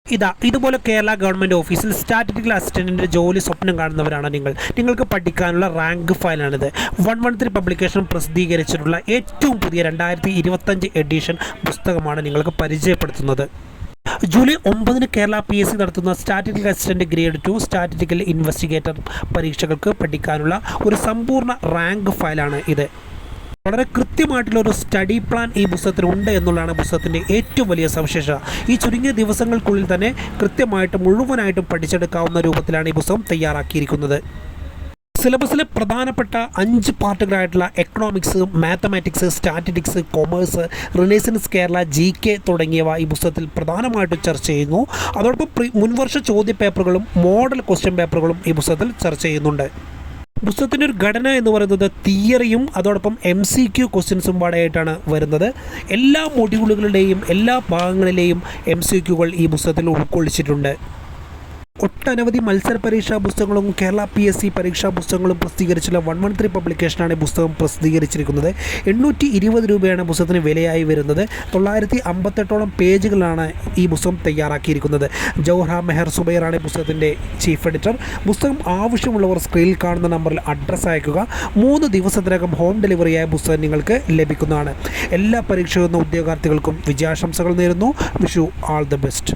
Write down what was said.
ഇതുപോലെ കേരള ഗവൺമെൻറ് ഓഫീസിൽ സ്റ്റാറ്റിസ്റ്റിക്കൽ അസിസ്റ്റൻറ്റിൻ്റെ ജോലി സ്വപ്നം കാണുന്നവരാണ് നിങ്ങൾക്ക് പഠിക്കാനുള്ള റാങ്ക് ഫയലാണിത്. 113 പബ്ലിക്കേഷൻ പ്രസിദ്ധീകരിച്ചിട്ടുള്ള ഏറ്റവും പുതിയ 2025 എഡിഷൻ പുസ്തകമാണ് നിങ്ങൾക്ക് പരിചയപ്പെടുത്തുന്നത്. ജൂലൈ 9 കേരള PSC നടത്തുന്ന statistical assistant grade 2 statistical investigator പരീക്ഷകൾക്ക് പഠിക്കാനുള്ള ഒരു സമ്പൂർണ്ണ റാങ്ക് ഫയലാണ് ഇത്. വളരെ കൃത്യമായിട്ടുള്ള ഒരു സ്റ്റഡി പ്ലാൻ ഈ പുസ്തകത്തിനുണ്ട് എന്നുള്ളതാണ് പുസ്തകത്തിൻ്റെ ഏറ്റവും വലിയ സവിശേഷത. ഈ ചുരുങ്ങിയ ദിവസങ്ങൾക്കുള്ളിൽ തന്നെ കൃത്യമായിട്ട് മുഴുവനായിട്ടും പഠിച്ചെടുക്കാവുന്ന രൂപത്തിലാണ് ഈ പുസ്തകം തയ്യാറാക്കിയിരിക്കുന്നത്. സിലബസിലെ പ്രധാനപ്പെട്ട 5 പാർട്ടുകളായിട്ടുള്ള economics, mathematics, statistics, commerce, renaissance Kerala, GK തുടങ്ങിയവ ഈ പുസ്തകത്തിൽ പ്രധാനമായിട്ടും ചർച്ച ചെയ്യുന്നു. അതോടൊപ്പം മുൻവർഷ ചോദ്യ പേപ്പറുകളും മോഡൽ ക്വസ്റ്റ്യൻ പേപ്പറുകളും ഈ പുസ്തകത്തിൽ ചർച്ച ചെയ്യുന്നുണ്ട്. പുസ്തകത്തിൻ്റെ ഒരു ഘടന എന്ന് പറയുന്നത് തിയറിയും അതോടൊപ്പം MCQ ക്വസ്റ്റ്യൻസും പാടെയായിട്ടാണ് വരുന്നത്. എല്ലാ മൊഡ്യൂളുകളുടെയും എല്ലാ ഭാഗങ്ങളിലെയും MCQകൾ ഈ പുസ്തകത്തിൽ ഉൾക്കൊള്ളിച്ചിട്ടുണ്ട്. ഒട്ടനവധി മത്സര പരീക്ഷാ പുസ്തകങ്ങളും കേരള PSC പരീക്ഷാ പുസ്തകങ്ങളും പ്രസിദ്ധീകരിച്ചുള്ള 113 പബ്ലിക്കേഷനാണ് പുസ്തകം പ്രസിദ്ധീകരിച്ചിരിക്കുന്നത്. 820 രൂപയാണ് പുസ്തകത്തിന് വിലയായി വരുന്നത്. 958ഓളം പേജുകളാണ് ഈ പുസ്തകം തയ്യാറാക്കിയിരിക്കുന്നത്. ജൗഹർ മെഹർ സുബൈറാണ് പുസ്തകത്തിൻ്റെ ചീഫ് എഡിറ്റർ. പുസ്തകം ആവശ്യമുള്ളവർ സ്ക്രീനിൽ കാണുന്ന നമ്പറിൽ അഡ്രസ്സ് അയക്കുക. 3 ദിവസത്തിനകം ഹോം ഡെലിവറിയായ പുസ്തകം നിങ്ങൾക്ക് ലഭിക്കുന്നതാണ്. എല്ലാ പരീക്ഷ എഴുതുന്ന ഉദ്യോഗാർത്ഥികൾക്കും വിജയാശംസകൾ നേരുന്നു. Wish you all the best.